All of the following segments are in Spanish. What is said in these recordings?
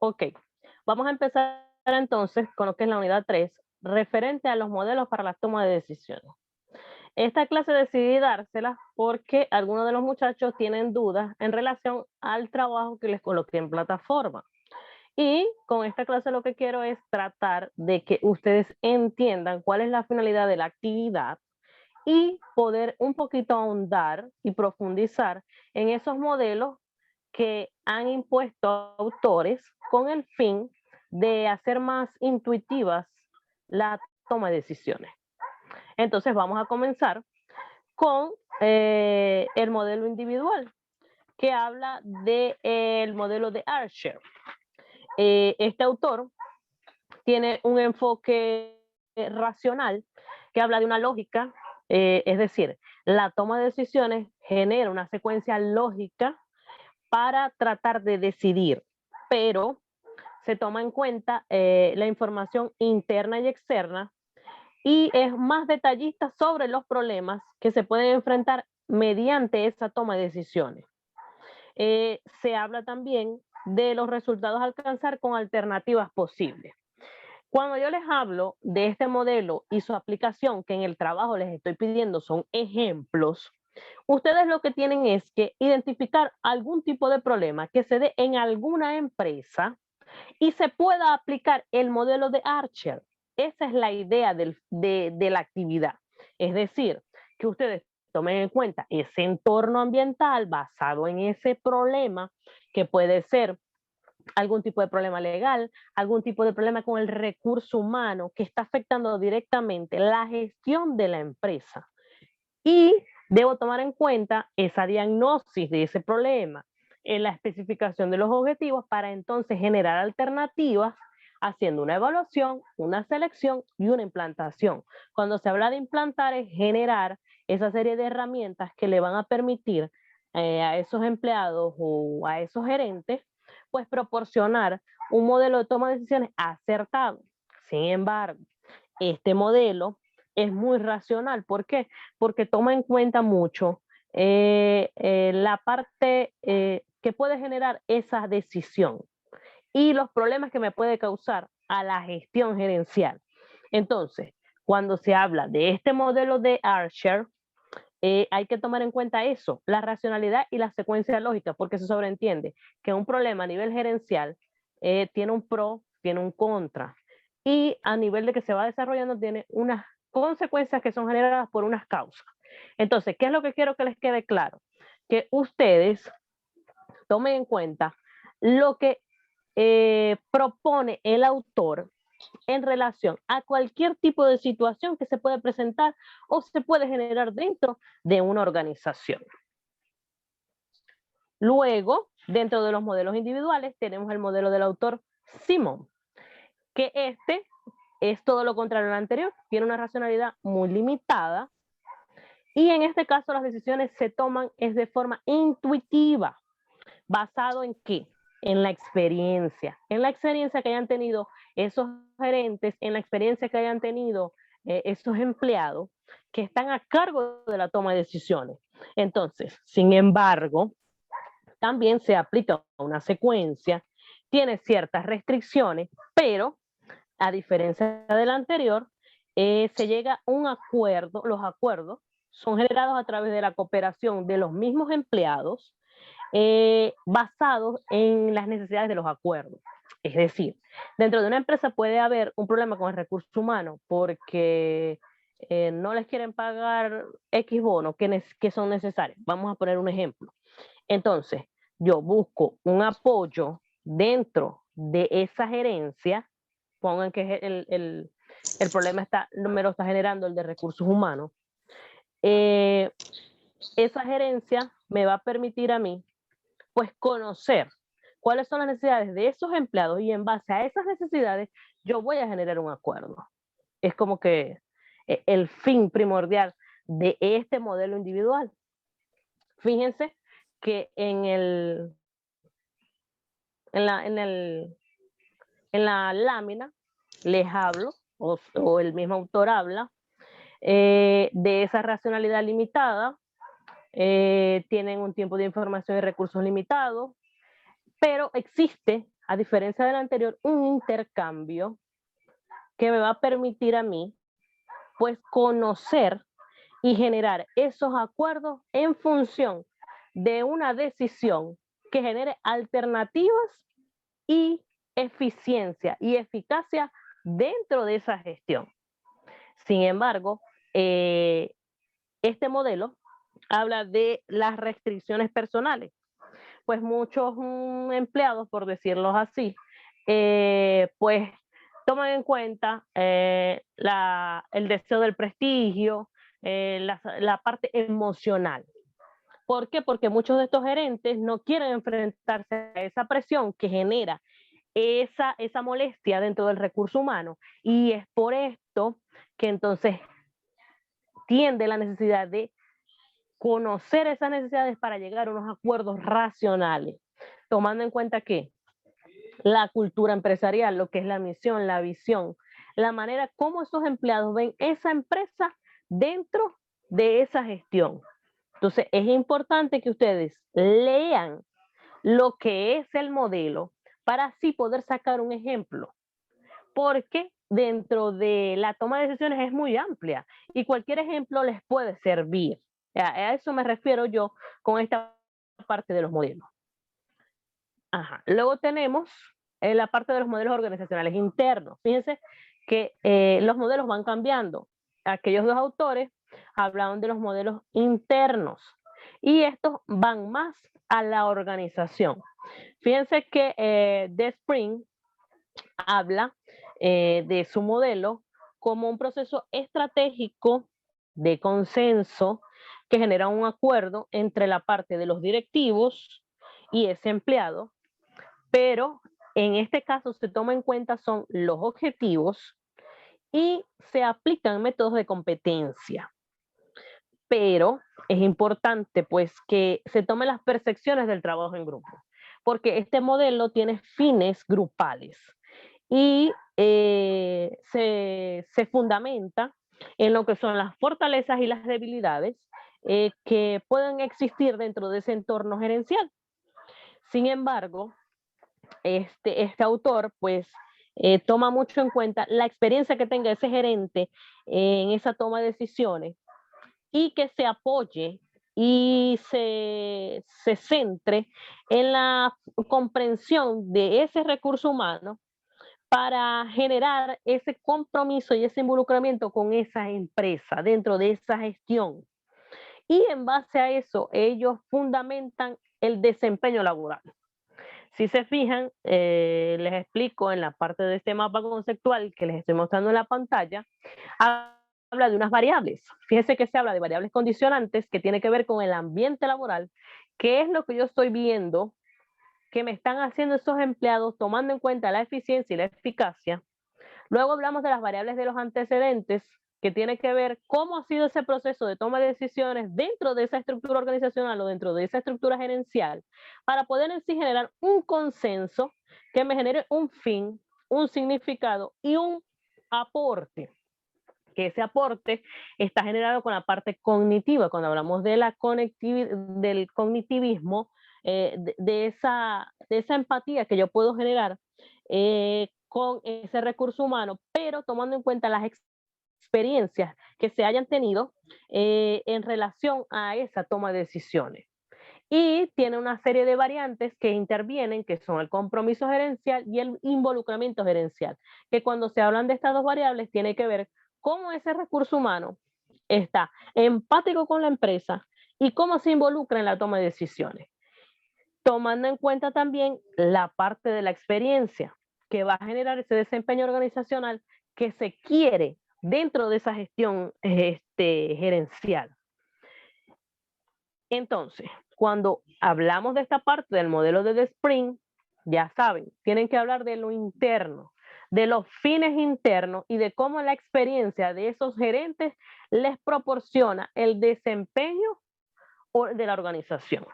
Ok, vamos a empezar entonces con lo que es la unidad 3, referente a los modelos para la toma de decisiones. Esta clase decidí dársela porque algunos de los muchachos tienen dudas en relación al trabajo que les coloqué en plataforma. Y con esta clase lo que quiero es tratar de que ustedes entiendan cuál es la finalidad de la actividad y poder un poquito ahondar y profundizar en esos modelos que han impuesto autores con el fin de hacer más intuitivas la toma de decisiones. Entonces vamos a comenzar con el modelo individual, que habla del modelo de Archer. Este autor tiene un enfoque racional que habla de una lógica, es decir, la toma de decisiones genera una secuencia lógica para tratar de decidir, pero se toma en cuenta la información interna y externa y es más detallista sobre los problemas que se pueden enfrentar mediante esa toma de decisiones. Se habla también de los resultados a alcanzar con alternativas posibles. Cuando yo les hablo de este modelo y su aplicación, que en el trabajo les estoy pidiendo son ejemplos, ustedes lo que tienen es que identificar algún tipo de problema que se dé en alguna empresa y se pueda aplicar el modelo de Archer. Esa es la idea de la actividad. Es decir, que ustedes tomen en cuenta ese entorno ambiental basado en ese problema que puede ser algún tipo de problema legal, algún tipo de problema con el recurso humano que está afectando directamente la gestión de la empresa. Y debo tomar en cuenta esa diagnosis de ese problema, en la especificación de los objetivos para entonces generar alternativas haciendo una evaluación, una selección y una implantación. Cuando se habla de implantar es generar esa serie de herramientas que le van a permitir a esos empleados o a esos gerentes pues proporcionar un modelo de toma de decisiones acertado. Sin embargo, este modelo es muy racional. ¿Por qué? Porque toma en cuenta mucho la parte que puede generar esa decisión y los problemas que me puede causar a la gestión gerencial. Entonces, cuando se habla de este modelo de Archer, hay que tomar en cuenta eso, la racionalidad y la secuencia lógica, porque se sobreentiende que un problema a nivel gerencial tiene un pro, tiene un contra, y a nivel de que se va desarrollando tiene unas consecuencias que son generadas por unas causas. Entonces, ¿qué es lo que quiero que les quede claro? Que ustedes tomen en cuenta lo que propone el autor en relación a cualquier tipo de situación que se puede presentar o se puede generar dentro de una organización. Luego, dentro de los modelos individuales, tenemos el modelo del autor Simon, que este es todo lo contrario al anterior, tiene una racionalidad muy limitada y en este caso las decisiones se toman es de forma intuitiva. ¿Basado en qué? En la experiencia que hayan tenido esos gerentes, en la experiencia que hayan tenido esos empleados que están a cargo de la toma de decisiones. Entonces, sin embargo, también se aplica una secuencia, tiene ciertas restricciones, pero a diferencia del anterior, se llega a un acuerdo, los acuerdos son generados a través de la cooperación de los mismos empleados basados en las necesidades de los acuerdos. Es decir, dentro de una empresa puede haber un problema con el recurso humano porque no les quieren pagar X bonos que son necesarios. Vamos a poner un ejemplo. Entonces, yo busco un apoyo dentro de esa gerencia, pongan que el problema me lo está generando el de recursos humanos. Esa gerencia me va a permitir a mí pues conocer cuáles son las necesidades de esos empleados y en base a esas necesidades yo voy a generar un acuerdo. Es como que el fin primordial de este modelo individual. Fíjense que en, la, en, el, en la lámina les hablo, o el mismo autor habla, de esa racionalidad limitada, tienen un tiempo de información y recursos limitados, pero existe a diferencia del anterior, un intercambio que me va a permitir a mí, pues, conocer y generar esos acuerdos en función de una decisión que genere alternativas y eficiencia y eficacia dentro de esa gestión. Sin embargo, este modelo habla de las restricciones personales. Pues muchos empleados, por decirlo así, pues toman en cuenta el deseo del prestigio, la parte emocional. ¿Por qué? Porque muchos de estos gerentes no quieren enfrentarse a esa presión que genera esa molestia dentro del recurso humano, y es por esto que entonces tiende la necesidad de conocer esas necesidades para llegar a unos acuerdos racionales, tomando en cuenta que la cultura empresarial, lo que es la misión, la visión, la manera como esos empleados ven esa empresa dentro de esa gestión. Entonces, es importante que ustedes lean lo que es el modelo para así poder sacar un ejemplo, porque dentro de la toma de decisiones es muy amplia y cualquier ejemplo les puede servir. A eso me refiero yo con esta parte de los modelos. Ajá. Luego tenemos la parte de los modelos organizacionales internos. Fíjense que los modelos van cambiando. Aquellos dos autores hablaban de los modelos internos y estos van más a la organización. Fíjense que Desprez habla de su modelo como un proceso estratégico de consenso que genera un acuerdo entre la parte de los directivos y ese empleado, pero en este caso se toma en cuenta son los objetivos y se aplican métodos de competencia. Pero es importante pues que se tomen las percepciones del trabajo en grupo, porque este modelo tiene fines grupales y se fundamenta en lo que son las fortalezas y las debilidades que pueden existir dentro de ese entorno gerencial. Sin embargo, este autor pues toma mucho en cuenta la experiencia que tenga ese gerente en esa toma de decisiones y que se apoye y se centre en la comprensión de ese recurso humano para generar ese compromiso y ese involucramiento con esa empresa dentro de esa gestión. Y en base a eso, ellos fundamentan el desempeño laboral. Si se fijan, les explico en la parte de este mapa conceptual que les estoy mostrando en la pantalla, habla de unas variables. Fíjense que se habla de variables condicionantes que tiene que ver con el ambiente laboral, que es lo que yo estoy viendo que me están haciendo esos empleados tomando en cuenta la eficiencia y la eficacia. Luego hablamos de las variables de los antecedentes, que tiene que ver cómo ha sido ese proceso de toma de decisiones dentro de esa estructura organizacional o dentro de esa estructura gerencial, para poder en sí generar un consenso que me genere un fin, un significado y un aporte. Que ese aporte está generado con la parte cognitiva, cuando hablamos de del cognitivismo, de esa empatía que yo puedo generar con ese recurso humano, pero tomando en cuenta las experiencias que se hayan tenido en relación a esa toma de decisiones. Y tiene una serie de variantes que intervienen, que son el compromiso gerencial y el involucramiento gerencial, que cuando se hablan de estas dos variables tiene que ver cómo ese recurso humano está empático con la empresa y cómo se involucra en la toma de decisiones, tomando en cuenta también la parte de la experiencia que va a generar ese desempeño organizacional que se quiere dentro de esa gestión gerencial. Entonces, cuando hablamos de esta parte del modelo de Desprez, ya saben, tienen que hablar de lo interno, de los fines internos y de cómo la experiencia de esos gerentes les proporciona el desempeño de la organización.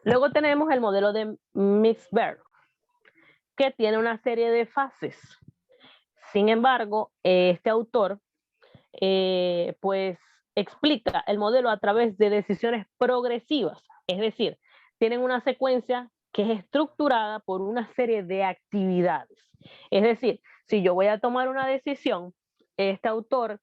Luego tenemos el modelo de Mixberg, que tiene una serie de fases. Sin embargo, este autor, pues, explica el modelo a través de decisiones progresivas, es decir, tienen una secuencia que es estructurada por una serie de actividades. Es decir, si yo voy a tomar una decisión, este autor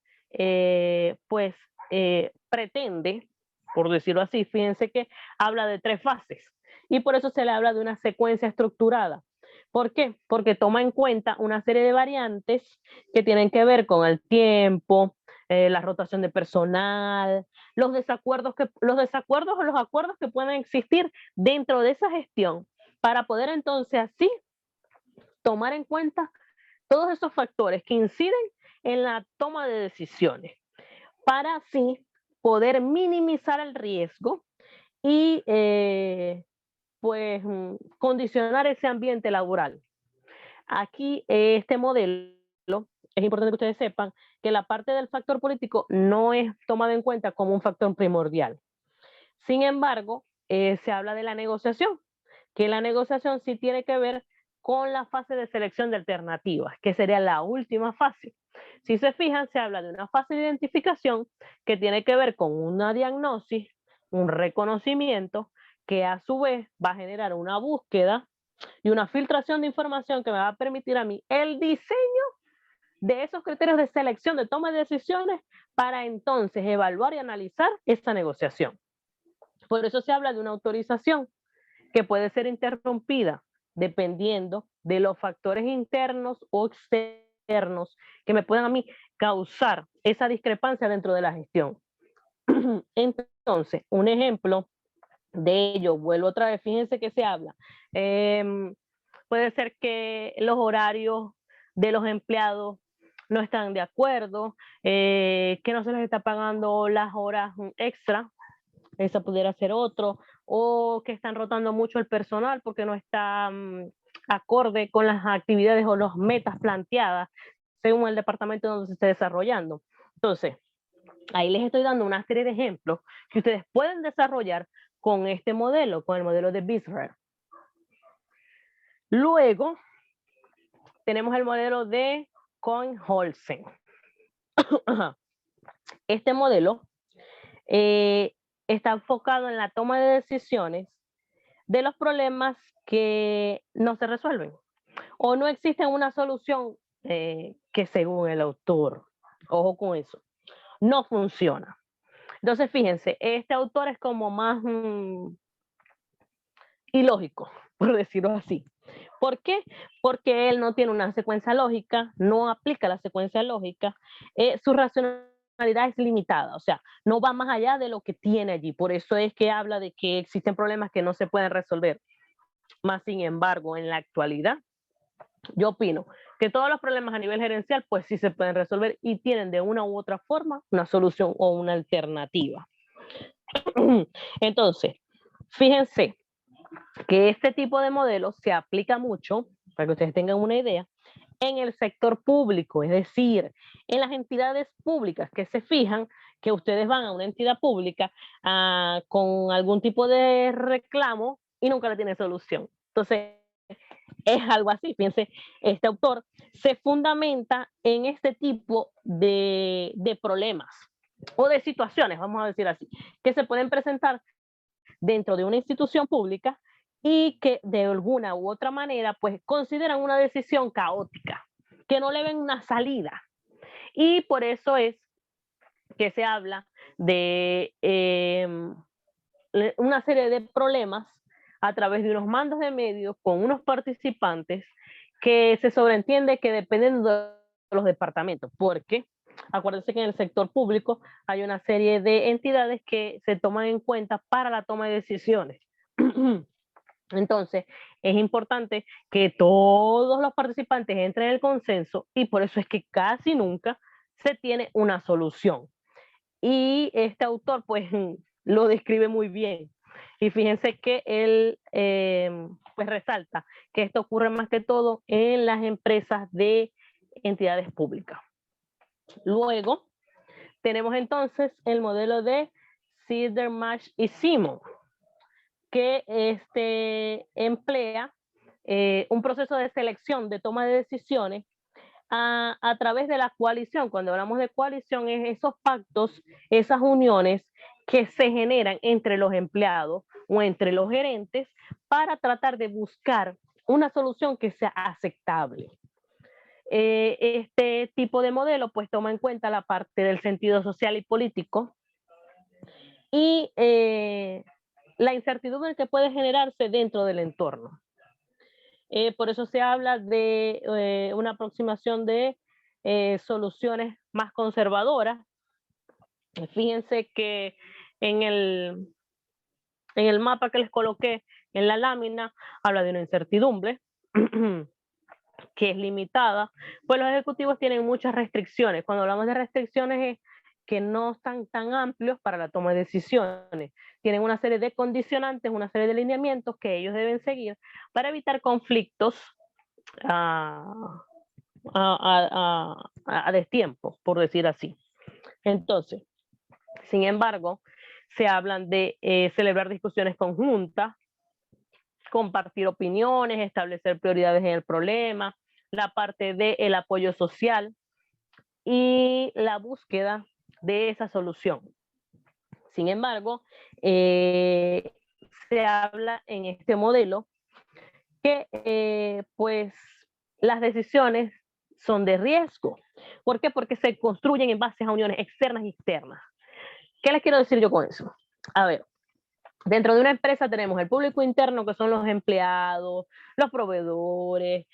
pretende, por decirlo así, fíjense que habla de 3 fases y por eso se le habla de una secuencia estructurada. ¿Por qué? Porque toma en cuenta una serie de variantes que tienen que ver con el tiempo, la rotación de personal, los desacuerdos o los acuerdos que pueden existir dentro de esa gestión para poder entonces así tomar en cuenta todos esos factores que inciden en la toma de decisiones para así poder minimizar el riesgo y condicionar ese ambiente laboral. Aquí este modelo, es importante que ustedes sepan que la parte del factor político no es tomada en cuenta como un factor primordial. Sin embargo, se habla de la negociación, que la negociación sí tiene que ver con la fase de selección de alternativas, que sería la última fase. Si se fijan, se habla de una fase de identificación que tiene que ver con una diagnosis, un reconocimiento, que a su vez va a generar una búsqueda y una filtración de información que me va a permitir a mí el diseño de esos criterios de selección de toma de decisiones para entonces evaluar y analizar esta negociación. Por eso se habla de una autorización que puede ser interrumpida dependiendo de los factores internos o externos que me puedan a mí causar esa discrepancia dentro de la gestión. Entonces, un ejemplo de ello, vuelvo otra vez, fíjense que se habla. Puede ser que los horarios de los empleados no están de acuerdo, que no se les está pagando las horas extra, esa pudiera ser otro, o que están rotando mucho el personal porque no está acorde con las actividades o las metas planteadas según el departamento donde se esté desarrollando. Entonces, ahí les estoy dando una serie de ejemplos que ustedes pueden desarrollar con este modelo, con el modelo de Bisrer. Luego, tenemos el modelo de Cohen-Holsen. Este modelo está enfocado en la toma de decisiones de los problemas que no se resuelven o no existe una solución que según el autor, ojo con eso, no funciona. Entonces, fíjense, este autor es como más ilógico, por decirlo así. ¿Por qué? Porque él no tiene una secuencia lógica, no aplica la secuencia lógica, su racionalidad es limitada, o sea, no va más allá de lo que tiene allí. Por eso es que habla de que existen problemas que no se pueden resolver. Más sin embargo, en la actualidad, yo opino que todos los problemas a nivel gerencial, pues sí se pueden resolver y tienen de una u otra forma una solución o una alternativa. Entonces, fíjense que este tipo de modelo se aplica mucho, para que ustedes tengan una idea, en el sector público, es decir, en las entidades públicas que se fijan que ustedes van a una entidad pública con algún tipo de reclamo y nunca le tiene solución. Entonces, es algo así. Fíjense, este autor se fundamenta en este tipo de problemas o de situaciones, vamos a decir así, que se pueden presentar dentro de una institución pública y que de alguna u otra manera pues consideran una decisión caótica, que no le ven una salida. Y por eso es que se habla de una serie de problemas a través de unos mandos de medios con unos participantes que se sobreentiende que dependen de los departamentos, porque acuérdense que en el sector público hay una serie de entidades que se toman en cuenta para la toma de decisiones. Entonces, es importante que todos los participantes entren en el consenso y por eso es que casi nunca se tiene una solución. Y este autor, pues, lo describe muy bien. Y fíjense que él, pues, resalta que esto ocurre más que todo en las empresas de entidades públicas. Luego, tenemos entonces el modelo de Sidermatch y Simon, que emplea un proceso de selección, de toma de decisiones a través de la coalición. Cuando hablamos de coalición, es esos pactos, esas uniones que se generan entre los empleados, o entre los gerentes para tratar de buscar una solución que sea aceptable. Este tipo de modelo pues toma en cuenta la parte del sentido social y político y la incertidumbre que puede generarse dentro del entorno. Por eso se habla de una aproximación de soluciones más conservadoras. Fíjense que en el mapa que les coloqué en la lámina habla de una incertidumbre que es limitada, pues los ejecutivos tienen muchas restricciones. Cuando hablamos de restricciones es que no están tan amplios para la toma de decisiones. Tienen una serie de condicionantes, una serie de lineamientos que ellos deben seguir para evitar conflictos a destiempo, por decir así. Entonces, sin embargo, se hablan de celebrar discusiones conjuntas, compartir opiniones, establecer prioridades en el problema, la parte del apoyo social y la búsqueda de esa solución. Sin embargo, se habla en este modelo que pues las decisiones son de riesgo. ¿Por qué? Porque se construyen en base a uniones externas y externas. ¿Qué les quiero decir yo con eso? A ver, dentro de una empresa tenemos el público interno, que son los empleados, los proveedores,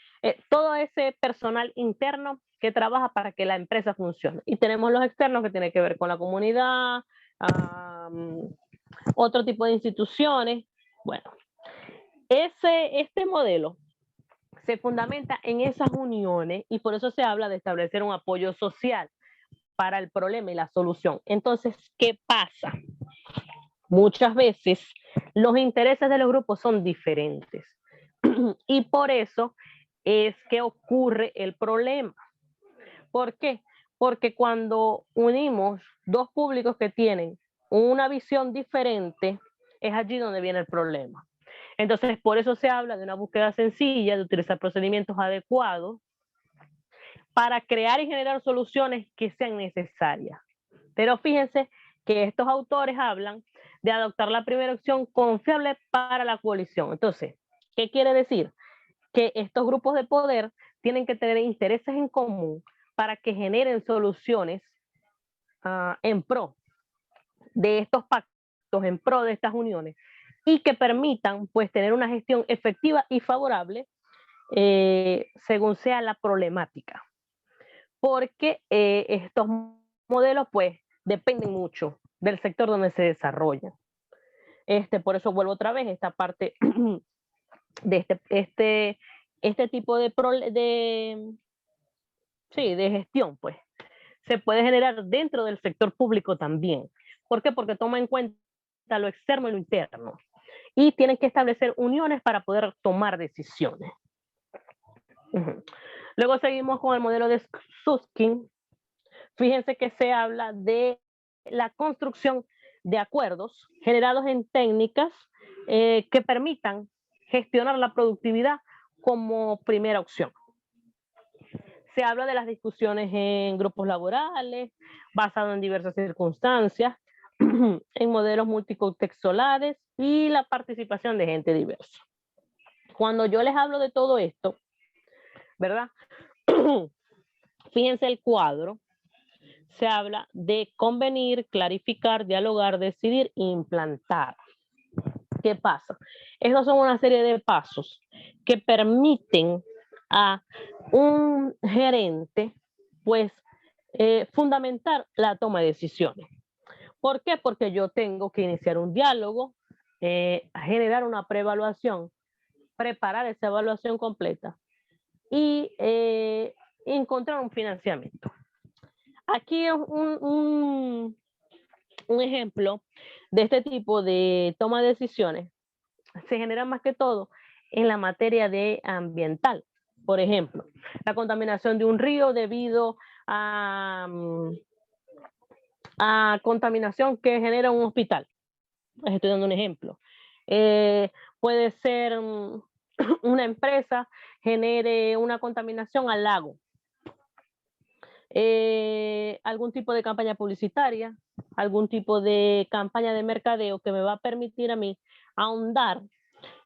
todo ese personal interno que trabaja para que la empresa funcione. Y tenemos los externos, que tienen que ver con la comunidad, otro tipo de instituciones. Bueno, este modelo se fundamenta en esas uniones y por eso se habla de establecer un apoyo social para el problema y la solución. Entonces, ¿qué pasa? Muchas veces los intereses de los grupos son diferentes y por eso es que ocurre el problema. ¿Por qué? Porque cuando unimos dos públicos que tienen una visión diferente, es allí donde viene el problema. Entonces, por eso se habla de una búsqueda sencilla, de utilizar procedimientos adecuados para crear y generar soluciones que sean necesarias. Pero fíjense que estos autores hablan de adoptar la primera opción confiable para la coalición. Entonces, ¿qué quiere decir? Que estos grupos de poder tienen que tener intereses en común para que generen soluciones en pro de estos pactos, en pro de estas uniones, y que permitan pues tener una gestión efectiva y favorable según sea la problemática. Porque estos modelos pues dependen mucho del sector donde se desarrollan. Por eso vuelvo otra vez esta parte de este tipo de gestión, pues se puede generar dentro del sector público también. ¿Por qué? Porque toma en cuenta lo externo y lo interno. Y tienen que establecer uniones para poder tomar decisiones. Luego seguimos con el modelo de Susskind. Fíjense que se habla de la construcción de acuerdos generados en técnicas que permitan gestionar la productividad como primera opción. Se habla de las discusiones en grupos laborales, basado en diversas circunstancias, en modelos multicontextuales y la participación de gente diversa. Cuando yo les hablo de todo esto, ¿verdad? Fíjense el cuadro. Se habla de convenir, clarificar, dialogar, decidir e implantar. ¿Qué pasa? Estos son una serie de pasos que permiten a un gerente, pues, fundamentar la toma de decisiones. ¿Por qué? Porque yo tengo que iniciar un diálogo, generar una preevaluación, preparar esa evaluación completa y encontrar un financiamiento. Aquí es un ejemplo de este tipo de toma de decisiones. Se genera más que todo en la materia de ambiental. Por ejemplo, la contaminación de un río debido a contaminación que genera un hospital. Les estoy dando un ejemplo. Puede ser una empresa genere una contaminación al lago. algún tipo de campaña publicitaria, algún tipo de campaña de mercadeo que me va a permitir a mí ahondar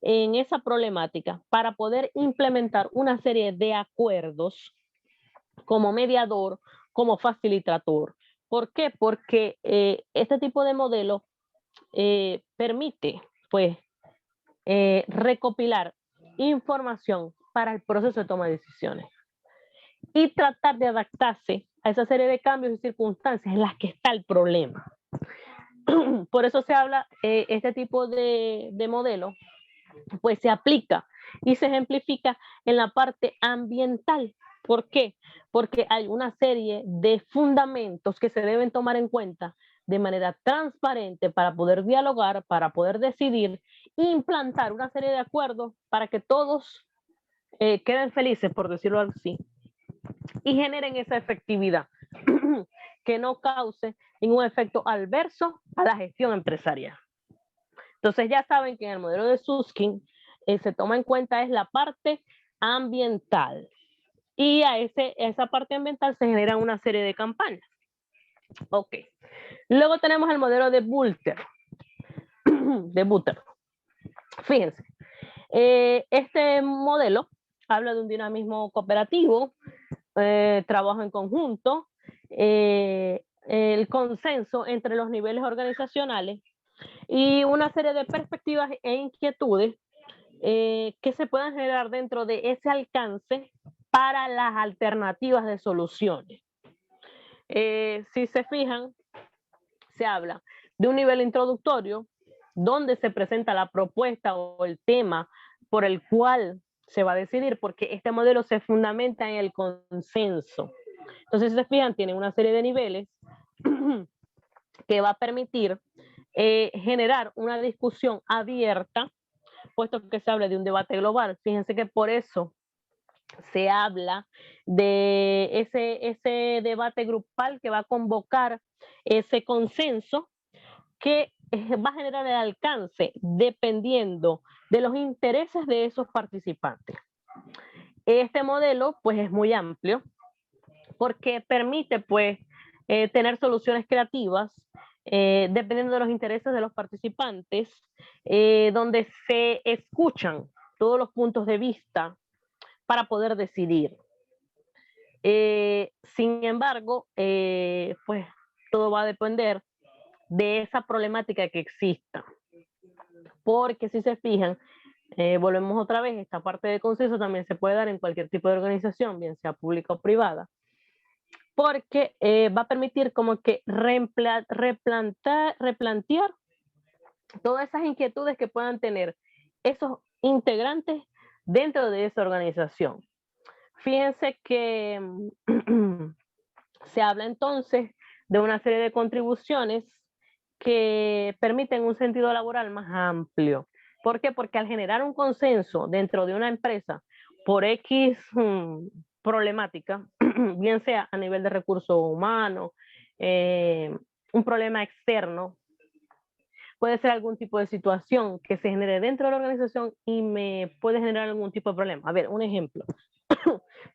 en esa problemática para poder implementar una serie de acuerdos como mediador, como facilitador. ¿Por qué? Porque este tipo de modelo permite, pues, recopilar información para el proceso de toma de decisiones y tratar de adaptarse a esa serie de cambios y circunstancias en las que está el problema. Por eso se habla, este tipo de modelo, pues se aplica y se ejemplifica en la parte ambiental. ¿Por qué? Porque hay una serie de fundamentos que se deben tomar en cuenta de manera transparente para poder dialogar, para poder decidir e implantar una serie de acuerdos para que todos queden felices, por decirlo así, y generen esa efectividad que no cause ningún efecto adverso a la gestión empresarial. Entonces ya saben que en el modelo de Susskind se toma en cuenta es la parte ambiental y a esa parte ambiental se generan una serie de campañas. Ok. Luego tenemos el modelo de Bulter. de Butter. Fíjense, este modelo habla de un dinamismo cooperativo, trabajo en conjunto, el consenso entre los niveles organizacionales y una serie de perspectivas e inquietudes que se puedan generar dentro de ese alcance para las alternativas de soluciones. Si se fijan, se habla de un nivel introductorio donde se presenta la propuesta o el tema por el cual se va a decidir, porque este modelo se fundamenta en el consenso. Entonces, si se fijan, tiene una serie de niveles que va a permitir generar una discusión abierta, puesto que se habla de un debate global. Fíjense que por eso se habla de ese debate grupal que va a convocar ese consenso que va a generar el alcance dependiendo de los intereses de esos participantes. Este modelo pues es muy amplio porque permite pues tener soluciones creativas dependiendo de los intereses de los participantes, donde se escuchan todos los puntos de vista para poder decidir. Sin embargo, pues todo va a depender de esa problemática que exista. Porque si se fijan, volvemos otra vez, esta parte de consenso también se puede dar en cualquier tipo de organización, bien sea pública o privada, porque va a permitir como que replantear todas esas inquietudes que puedan tener esos integrantes dentro de esa organización. Fíjense que se habla entonces de una serie de contribuciones que permiten un sentido laboral más amplio. ¿Por qué? Porque al generar un consenso dentro de una empresa por X problemática, bien sea a nivel de recursos humanos, un problema externo, puede ser algún tipo de situación que se genere dentro de la organización y me puede generar algún tipo de problema. A ver, un ejemplo.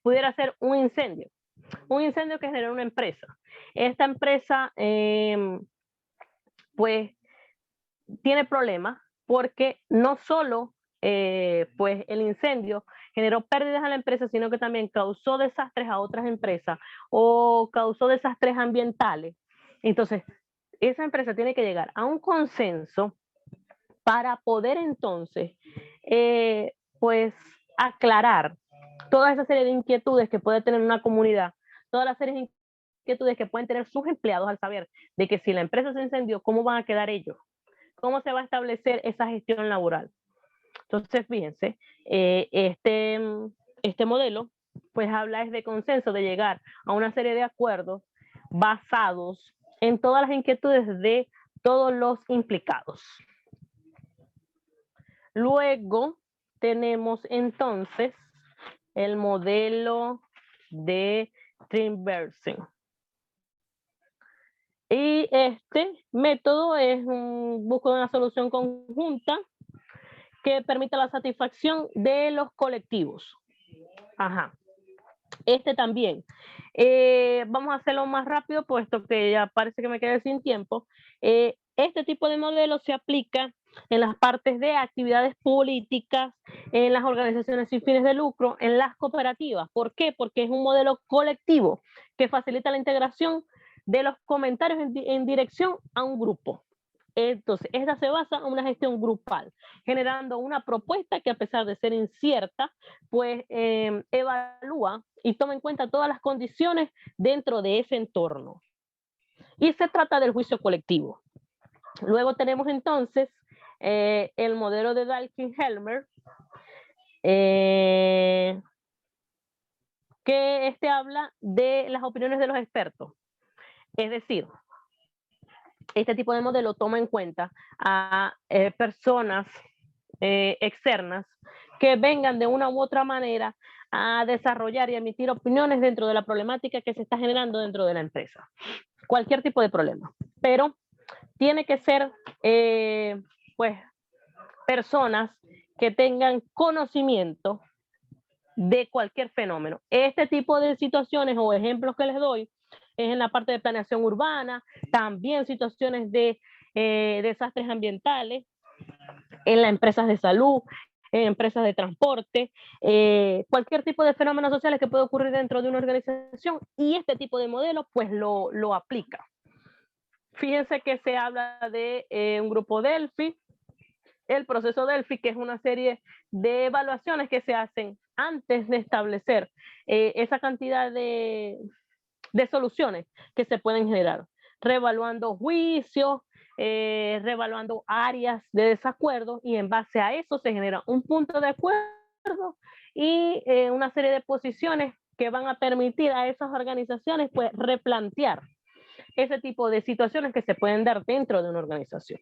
Pudiera ser un incendio que genera una empresa. Esta empresa, pues, tiene problemas porque no solo pues el incendio generó pérdidas a la empresa, sino que también causó desastres a otras empresas o causó desastres ambientales. Entonces, esa empresa tiene que llegar a un consenso para poder entonces, pues, aclarar toda esa serie de inquietudes que puede tener una comunidad, toda la serie de inquietudes que pueden tener sus empleados al saber de que si la empresa se incendió, ¿cómo van a quedar ellos? ¿Cómo se va a establecer esa gestión laboral? Entonces, fíjense, este modelo, pues habla es de consenso, de llegar a una serie de acuerdos basados en todas las inquietudes de todos los implicados. Luego tenemos entonces el modelo de Trimbersen. Y este método es un busco de una solución conjunta que permite la satisfacción de los colectivos. Ajá. Este también. Vamos a hacerlo más rápido, puesto que ya parece que me quedé sin tiempo. Este tipo de modelo se aplica en las partes de actividades políticas, en las organizaciones sin fines de lucro, en las cooperativas. ¿Por qué? Porque es un modelo colectivo que facilita la integración de los comentarios en dirección a un grupo. Entonces, esta se basa en una gestión grupal, generando una propuesta que, a pesar de ser incierta, pues evalúa y toma en cuenta todas las condiciones dentro de ese entorno. Y se trata del juicio colectivo. Luego tenemos entonces el modelo de Dalkins-Helmer, que habla de las opiniones de los expertos. Es decir, este tipo de modelo toma en cuenta a personas externas que vengan de una u otra manera a desarrollar y emitir opiniones dentro de la problemática que se está generando dentro de la empresa. Cualquier tipo de problema. Pero tiene que ser, pues, personas que tengan conocimiento de cualquier fenómeno. Este tipo de situaciones o ejemplos que les doy es en la parte de planeación urbana, también situaciones de desastres ambientales, en las empresas de salud, en empresas de transporte, cualquier tipo de fenómenos sociales que puede ocurrir dentro de una organización, y este tipo de modelo pues lo aplica. Fíjense que se habla de un grupo Delphi, el proceso Delphi, que es una serie de evaluaciones que se hacen antes de establecer esa cantidad de soluciones que se pueden generar, reevaluando juicios, reevaluando áreas de desacuerdo, y en base a eso se genera un punto de acuerdo y una serie de posiciones que van a permitir a esas organizaciones pues replantear ese tipo de situaciones que se pueden dar dentro de una organización.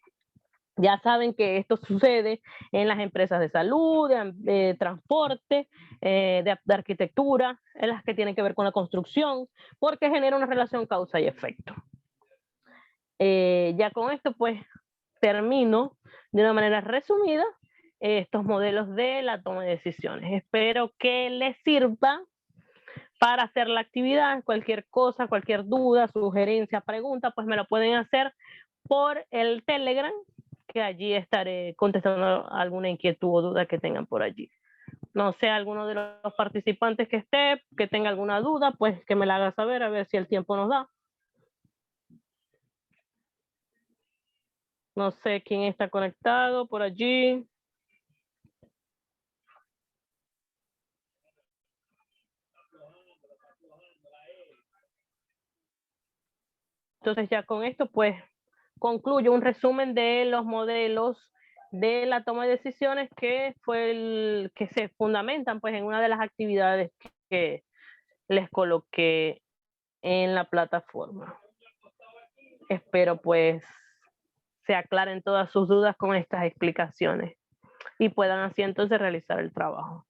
Ya saben que esto sucede en las empresas de salud, de transporte, de arquitectura, en las que tienen que ver con la construcción, porque genera una relación causa y efecto. Ya con esto pues termino de una manera resumida estos modelos de la toma de decisiones. Espero que les sirva para hacer la actividad. Cualquier cosa, cualquier duda, sugerencia, pregunta, pues me lo pueden hacer por el Telegram, que allí estaré contestando alguna inquietud o duda que tengan por allí. No sé, alguno de los participantes que esté, que tenga alguna duda, pues que me la haga saber, a ver si el tiempo nos da. No sé quién está conectado por allí. Entonces ya con esto pues concluyo un resumen de los modelos de la toma de decisiones que que se fundamentan pues en una de las actividades que les coloqué en la plataforma. Espero pues se aclaren todas sus dudas con estas explicaciones y puedan así entonces realizar el trabajo.